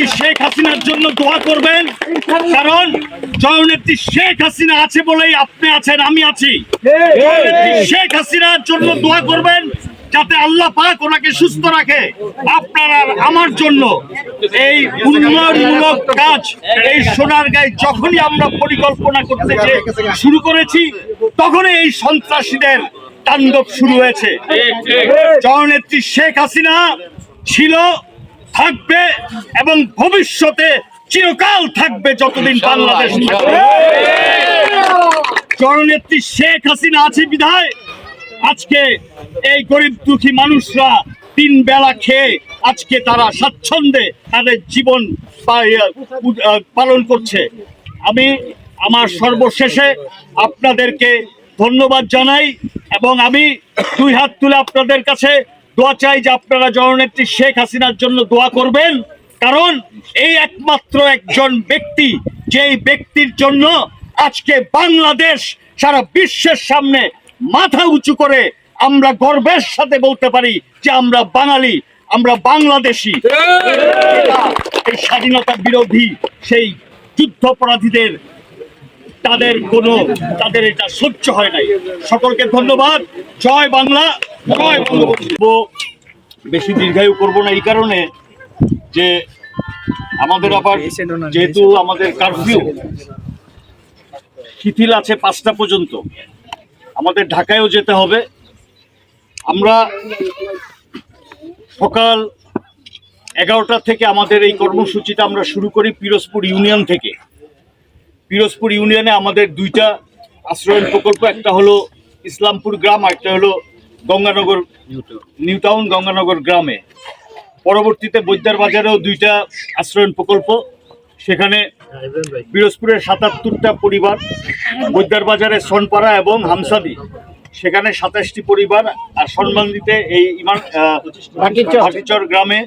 জননেত্রী শেখ হাসিনার জন্য দোয়া করবেন, কারণ জননেত্রী শেখ হাসিনা আছে বলেই আপনি আছেন, আমি আছি। জননেত্রী শেখ হাসিনার জন্য দোয়া করবেন যাতে আল্লাহ পাক ওনাকে সুস্থ রাখে। আপনার আর আমার জন্য এই উন্নয়নমূলক কাজ এই সোনারগাঁয়ে যখনই আমরা পরিকল্পনা করতে শুরু করেছি, তখনই এই সন্ত্রাসীদের তাণ্ডব শুরু হয়েছে। জননেত্রী শেখ হাসিনা ছিল, থাকবে এবং ভবিষ্যতে চিরকাল থাকবে যতদিন বাংলাদেশ থাকবে। জননেত্রী শেখ হাসিনা আছে বিধায় আজকে এই গরিব দুঃখী মানুষরা তিন বেলা খেয়ে আজকে তারা স্বাচ্ছন্দ্যে তাদের জীবন পালন করছে। আমি আমার সর্বশেষে আপনাদেরকে ধন্যবাদ জানাই এবং আমি দুই হাত তুলে আপনাদের কাছে দোয়া চাই যে আপনারা জননেত্রী শেখ হাসিনার জন্য দোয়া করবেন, কারণ এই একমাত্র একজন ব্যক্তি, যেই ব্যক্তির জন্য আজকে বাংলাদেশ সারা বিশ্বের সামনে মাথা উঁচু করে আমরা গর্বের সাথে বলতে পারি যে আমরা বাঙালি, আমরা বাংলাদেশি। এই স্বাধীনতা বিরোধী সেই যুদ্ধাপরাধীদের তাদের এটা সহ্য হয় নাই। সকলকে ধন্যবাদ। জয় বাংলা, জয় বঙ্গবন্ধু। বেশি দীর্ঘায়ু করব না এই কারণে যে আমাদের আবার যেহেতু আমাদের কারফিউ শিথিল আছে 5টা পর্যন্ত, আমাদের ঢাকায়ও যেতে হবে। আমরা সকাল 11টা থেকে আমাদের এই কর্মসূচিটা আমরা শুরু করি পিরোজপুর ইউনিয়ন থেকে। পিরোজপুর ইউনিয়নে আমাদের 2টা আশ্রয়ণ প্রকল্প, একটা হলো ইসলামপুর গ্রাম, একটা হলো গঙ্গানগর নিউ টাউন গঙ্গানগর গ্রামে। পরবর্তীতে বৈদ্যার বাজারেও 2টা আশ্রয়ণ প্রকল্প, সেখানে পিরোজপুরের 77টা পরিবার, বৈদ্যার বাজারে সনপাড়া এবং হামসাদি সেখানে 27টি পরিবার, আর সন্মানিতে এই হাটিচর গ্রামে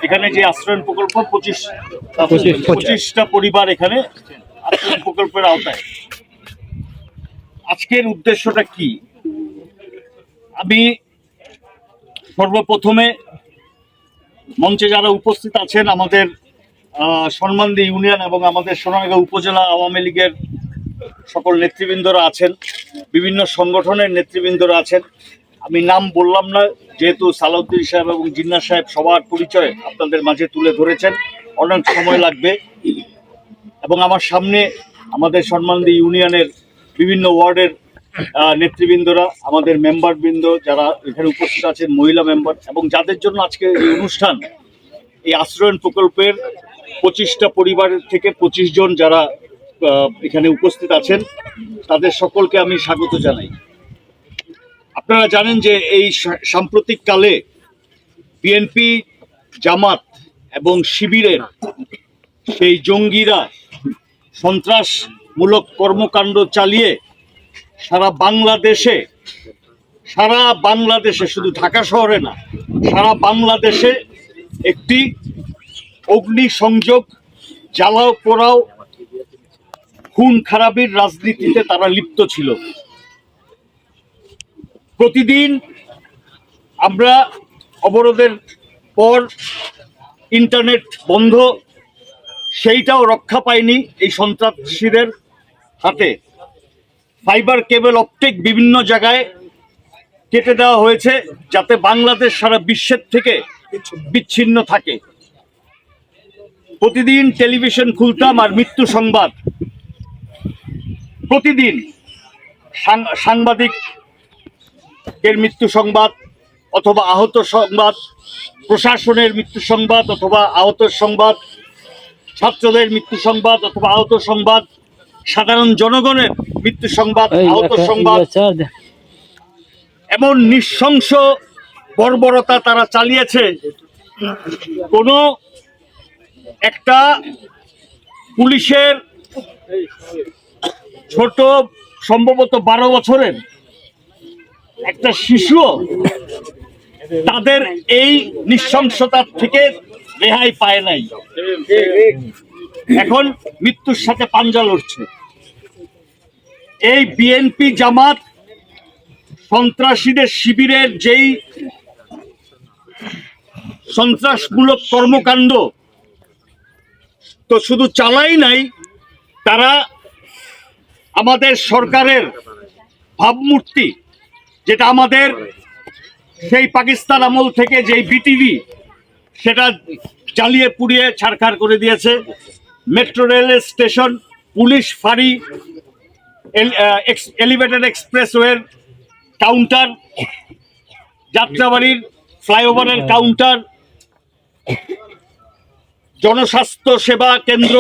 এখানে যে আশ্রয়ণ প্রকল্প 25টা পরিবার এখানে আশ্রয়ণ প্রকল্পের আওতায়। আজকের উদ্দেশ্যটা কি? আমি সর্বপ্রথমে মঞ্চে যারা উপস্থিত আছেন, আমাদের সন্মানদী ইউনিয়ন এবং আমাদের সোনারগাঁও উপজেলা আওয়ামী লীগের সকল নেতৃবৃন্দরা আছেন, বিভিন্ন সংগঠনের নেতৃবৃন্দরা আছেন। আমি নাম বললাম না, যেহেতু সালাউদ্দিন সাহেব এবং জিন্নাহ সাহেব সবার পরিচয় আপনাদের মাঝে তুলে ধরেছেন, অনেক সময় লাগবে। এবং আমার সামনে আমাদের সন্মানদী ইউনিয়নের বিভিন্ন ওয়ার্ডের নেতৃবৃন্দরা, আমাদের মেম্বারবৃন্দ যারা এখানে উপস্থিত আছেন, মহিলা মেম্বার, এবং যাদের জন্য আজকে এই অনুষ্ঠান, এই আশ্রয়ণ প্রকল্পের 25টা পরিবারের থেকে 25 জন যারা এখানে উপস্থিত আছেন, তাদের সকলকে আমি স্বাগত জানাই। আপনারা জানেন যে এই সাম্প্রতিক কালে বিএনপি, জামাত এবং শিবিরের সেই জঙ্গিরা সন্ত্রাসমূলক কর্মকাণ্ড চালিয়ে সারা বাংলাদেশে শুধু ঢাকা শহরে না, সারা বাংলাদেশে একটি অগ্নিসংযোগ, জ্বালাও পোড়াও, খুন খারাপির রাজনীতিতে তারা লিপ্ত ছিল। প্রতিদিন আমরা অবরোধের পর ইন্টারনেট বন্ধ, সেইটাও রক্ষা পায়নি এই সন্ত্রাসীদের হাতে। ফাইবার কেবল অপটিক বিভিন্ন জায়গায় কেটে দেওয়া হয়েছে যাতে বাংলাদেশ সারা বিশ্বের থেকে বিচ্ছিন্ন থাকে। প্রতিদিন টেলিভিশন খুলতাম আর মৃত্যু সংবাদ, প্রতিদিন সাংবাদিকের মৃত্যু সংবাদ অথবা আহত সংবাদ, প্রশাসনের মৃত্যু সংবাদ অথবা আহত সংবাদ, ছাত্রদের মৃত্যু সংবাদ অথবা আহত সংবাদ, সাধারণ জনগণের মৃত্যু সংবাদ, আহত সংবাদ। এমন নৃশংস বর্বরতা তারা চালিয়েছে, কোনো একটা পুলিশের ছোট সম্ভবত 12 বছরের একটা শিশু তাদের এই নৃশংসতার থেকে রেহাই পায় নাই, এখন মৃত্যুর সাথে পাঞ্জা লড়ছে। এই বিএনপি, জামাত, সন্ত্রাসীদের শিবিরের যেই সন্ত্রাসমূলক কর্মকাণ্ড, তো শুধু চালাই নাই, তারা আমাদের সরকারের ভাবমূর্তি, যেটা আমাদের সেই পাকিস্তান আমল থেকে যেই বিটিভি, সেটা জ্বালিয়ে পুড়িয়ে ছারখার করে দিয়েছে। মেট্রো রেল স্টেশন, পুলিশ ফাঁড়ি, এলিভেটেড এক্সপ্রেসওয়ের কাউন্টার, যাত্রাবাড়ির ফ্লাইওভারের কাউন্টার, জনস্বাস্থ্য সেবা কেন্দ্র,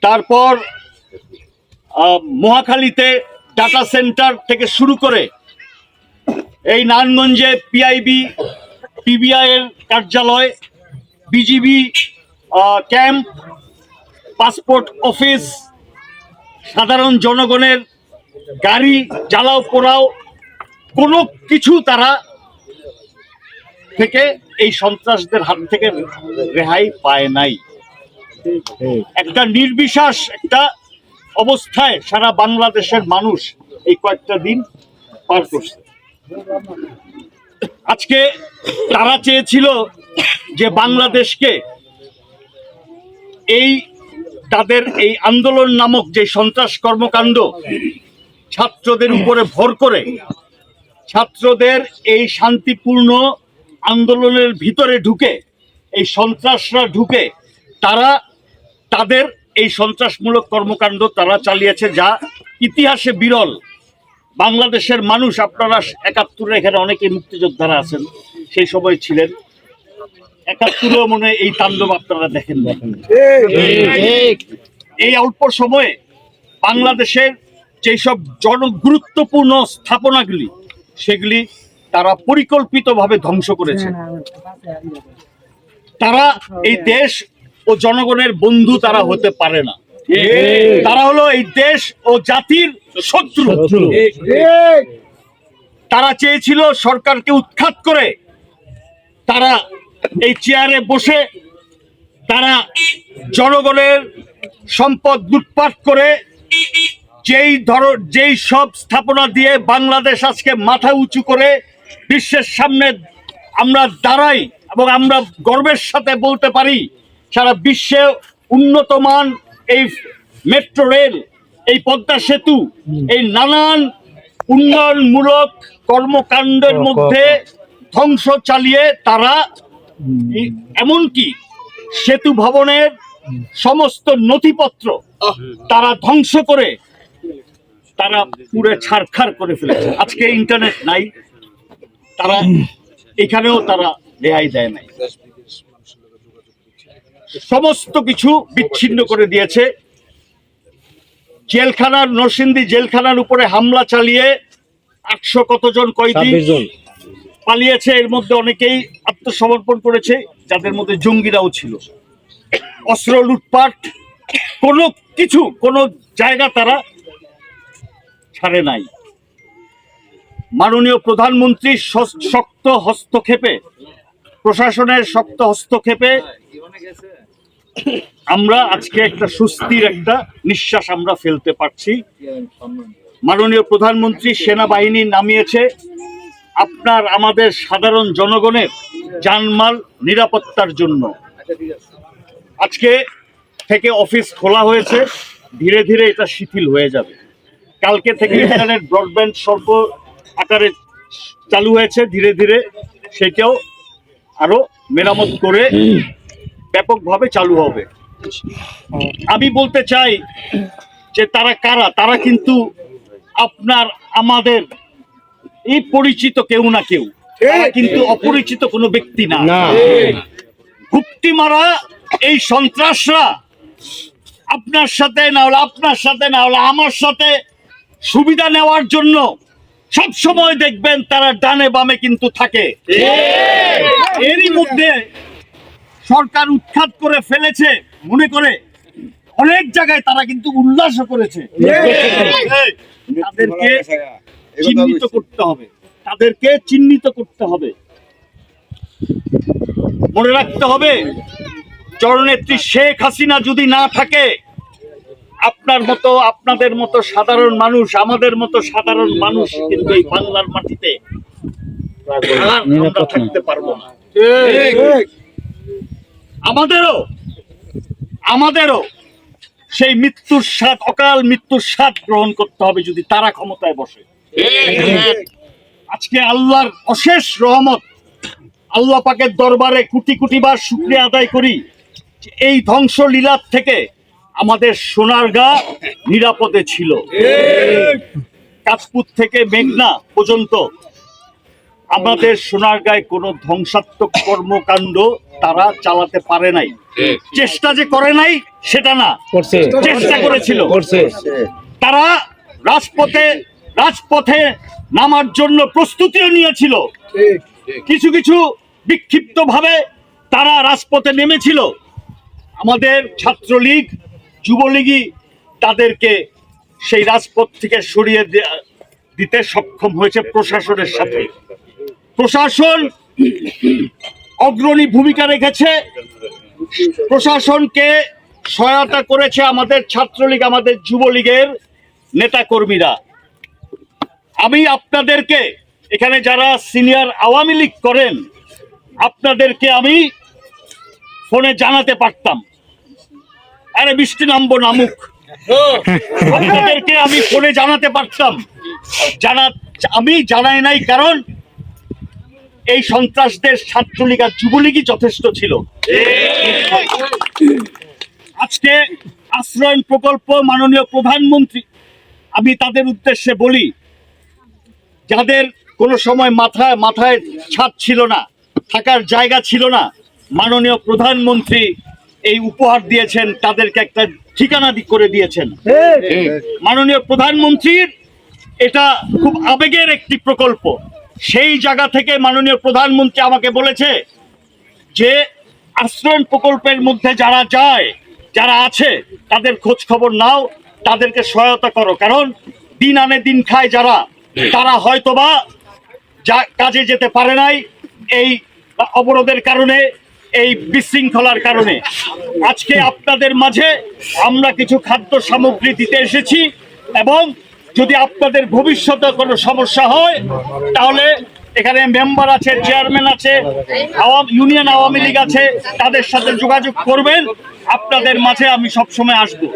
তারপর মহাখালীতে ডাটা সেন্টার থেকে শুরু করে এই নারায়ণগঞ্জে পিআইবি পিবিআই এর কার্যালয়, বিজিবি ক্যাম্প, পাসপোর্ট অফিস, সাধারণ জনগণের গাড়ি জ্বালাও পোড়াও, কোনো কিছু তারা থেকে এই সন্ত্রাসদের হাত থেকে রেহাই পায় নাই। একটা নির্বিশ্বাস একটা অবস্থায় সারা বাংলাদেশের মানুষ এই কয়েকটা দিন পার করছে। আজকে তারা চেয়েছিল যে বাংলাদেশকে এই তাদের এই আন্দোলন নামক যে সন্ত্রাস কর্মকাণ্ড ছাত্রদের উপরে ভর করে, ছাত্রদের এই শান্তিপূর্ণ আন্দোলনের ভিতরে ঢুকে এই সন্ত্রাসরা ঢুকে তারা তাদের এই সন্ত্রাসমূলক কর্মকাণ্ড তারা চালিয়েছে, যা ইতিহাসে বিরল। বাংলাদেশের মানুষ, আপনারা ৭১ এখানে অনেকে মুক্তিযোদ্ধারা আছেন, সেই সময় ছিলেন, ৭১ মনে এই তাণ্ডব আপনারা দেখেন। এই অল্প সময়ে বাংলাদেশের যেই সব গুরুত্বপূর্ণ স্থাপনাগুলি, সেগুলি তারা পরিকল্পিতভাবে ধ্বংস করেছে। তারা এই দেশ ও জনগণের বন্ধু তারা হতে পারে না, তারা হলো এই দেশ ও জাতির শত্রু। তারা চেয়েছিল সরকারকে উৎখাত করে তারা এই চেয়ারে বসে তারা জনগণের সম্পদ লুটপাট করে যেই সব স্থাপনা দিয়ে বাংলাদেশ আজকে মাথা উঁচু করে বিশ্বের সামনে আমরা দাঁড়াই এবং আমরা গর্বের সাথে বলতে পারি সারা বিশ্বে উন্নত মান এই মেট্রো রেল, এই পদ্মা সেতু, এই নানান উন্নয়নমূলক কর্মকাণ্ডের মধ্যে ধ্বংস চালিয়ে তারা এমনকি সেতু ভবনের সমস্ত নথিপত্র তারা ধ্বংস করে তারা পুরো ছারখার করে ফেলেছে। আজকে ইন্টারনেট নাই, তারা এখানেও তারা রেহাই দেয় নাই, সমস্ত কিছু বিচ্ছিন্ন করে দিয়েছে। জেলখানার, নরসিংদী জেলখানার উপরে হামলা চালিয়ে ৮০০ কতজন কয়েদি পালিয়েছে, এর মধ্যে অনেকেই আত্মসমর্পণ করেছে, যাদের মধ্যে জঙ্গিরাও ছিল। অস্ত্র লুটপাট, কোনো কিছু, কোনো জায়গা তারা ছাড়ে নাই। মাননীয় প্রধানমন্ত্রীর শক্ত হস্তক্ষেপে, প্রশাসনের শক্ত হস্তক্ষেপে আমরা আজকে একটা স্বস্তির একটা নিঃশ্বাস আমরা ফেলতে পারছি। মাননীয় প্রধানমন্ত্রী সেনাবাহিনী নামিয়েছে আপনার আমাদের সাধারণ জনগণের জানমাল নিরাপত্তার জন্য। আজকে থেকে অফিস খোলা হয়েছে, ধীরে ধীরে এটা শিথিল হয়ে যাবে। কালকে থেকে ইন্টারনেট ব্রডব্যান্ড স্বল্প আকারে চালু হয়েছে, ধীরে ধীরে সেটাও আরো মেরামত করে ব্যাপকভাবে চালু হবে। আমি বলতে চাই যে তারা কারা, তারা কিন্তু আপনার আমাদের এই পরিচিত কেউ না কেউ, তারা কিন্তু অপরিচিত কোনো ব্যক্তি না। হুপ্তি মারা এই সন্ত্রাসরা আপনার সাথে না হলে আপনার সাথে না হলে আমার সাথে সুবিধা নেওয়ার জন্য সব সময় দেখবেন তারা ডানে বামে কিন্তু থাকে। এরই মধ্যে সরকার উৎখাত করে ফেলেছে মনে করে অনেক জায়গায় তারা কিন্তু উল্লাস করেছে। তাদেরকে চিহ্নিত করতে হবে, তাদেরকে চিহ্নিত করতে হবে। মনে রাখতে হবে, জননেত্রী শেখ হাসিনা যদি না থাকে, আপনার মতো আপনাদের মতো সাধারণ মানুষ, আমাদের মতো সাধারণ মানুষ কিন্তু এই বাংলার মাটিতে আমরা থাকতে পারবো না। আমাদেরও সেই মৃত্যুর স্বাদ, অকাল মৃত্যুর স্বাদ গ্রহণ করতে হবে যদি তারা ক্ষমতায় বসে। আজকে আল্লাহর অশেষ রহমত, আল্লাহ পাকের দরবারে কোটি কোটি বার শুকরিয়া আদায় করি যে এই ধ্বংসলীলার থেকে আমাদের সোনারগাঁ নিরাপদে ছিল। কাশপুর থেকে মেঘনা পর্যন্ত আমাদের সোনারগাঁয় কোনো ধ্বংসাত্মক কর্মকাণ্ড তারা চালাতে পারে নাই। চেষ্টা যে করে নাই সেটা না, চেষ্টা করেছিল। তারা রাজপথে নামার জন্য প্রস্তুতিও নিয়েছিল। কিছু কিছু বিক্ষিপ্ত ভাবে তারা রাজপথে নেমেছিল। আমাদের ছাত্রলীগ, যুবলীগই তাদেরকে সেই রাজপথ থেকে সরিয়ে দিতে সক্ষম হয়েছে প্রশাসনের সাথে। প্রশাসন অগ্রণী ভূমিকা রেখেছে, প্রশাসনকে সহায়তা করেছে আমাদের ছাত্রলীগ, আমাদের যুবলীগের নেতাকর্মীরা। আমি আপনাদেরকে, এখানে যারা সিনিয়র আওয়ামী লীগ করেন, আপনাদেরকে আমি ফোনে জানাতে পারতাম, আরে বৃষ্টি নামুক, আপনাদেরকে আমি ফোনে জানাতে পারতাম। আমি জানাই নাই, কারণ এই সন্ত্রাসদের ছাত্রলীগ আর যুবলীগই যথেষ্ট ছিল। আজকে আশ্রয়ণ প্রকল্প মাননীয় প্রধানমন্ত্রী, আমি তাদের উদ্দেশ্যে বলি, যাদের কোনো সময় মাথায় ছাদ ছিল না, থাকার জায়গা ছিল না, মাননীয় প্রধানমন্ত্রী এই উপহার দিয়েছেন, তাদেরকে একটা ঠিকানা করে দিয়েছেন। মাননীয় প্রধানমন্ত্রীর এটা খুব আবেগের একটি প্রকল্প। সেই জায়গা থেকে মাননীয় প্রধানমন্ত্রী আমাকে বলেছে যে আশ্রয়ণ প্রকল্পের মধ্যে যারা আছে তাদের খোঁজ খবর নাও, তাদেরকে সহায়তা করো, কারণ দিন আনে দিন খায় তারা হয়তোবা কাজে যেতে পারে নাই এই অবরোধের কারণে, এই বিশৃঙ্খলার কারণে। আজকে আপনাদের মাঝে আমরা কিছু খাদ্য সামগ্রী দিতে এসেছি, এবং যদি আপনাদের ভবিষ্যতে কোনো সমস্যা হয় তাহলে এখানে মেম্বার আছে, চেয়ারম্যান আছে, ইউনিয়ন আওয়ামী লীগ আছে, তাদের সাথে যোগাযোগ করবেন। আপনাদের মাঝে আমি সবসময় আসবো।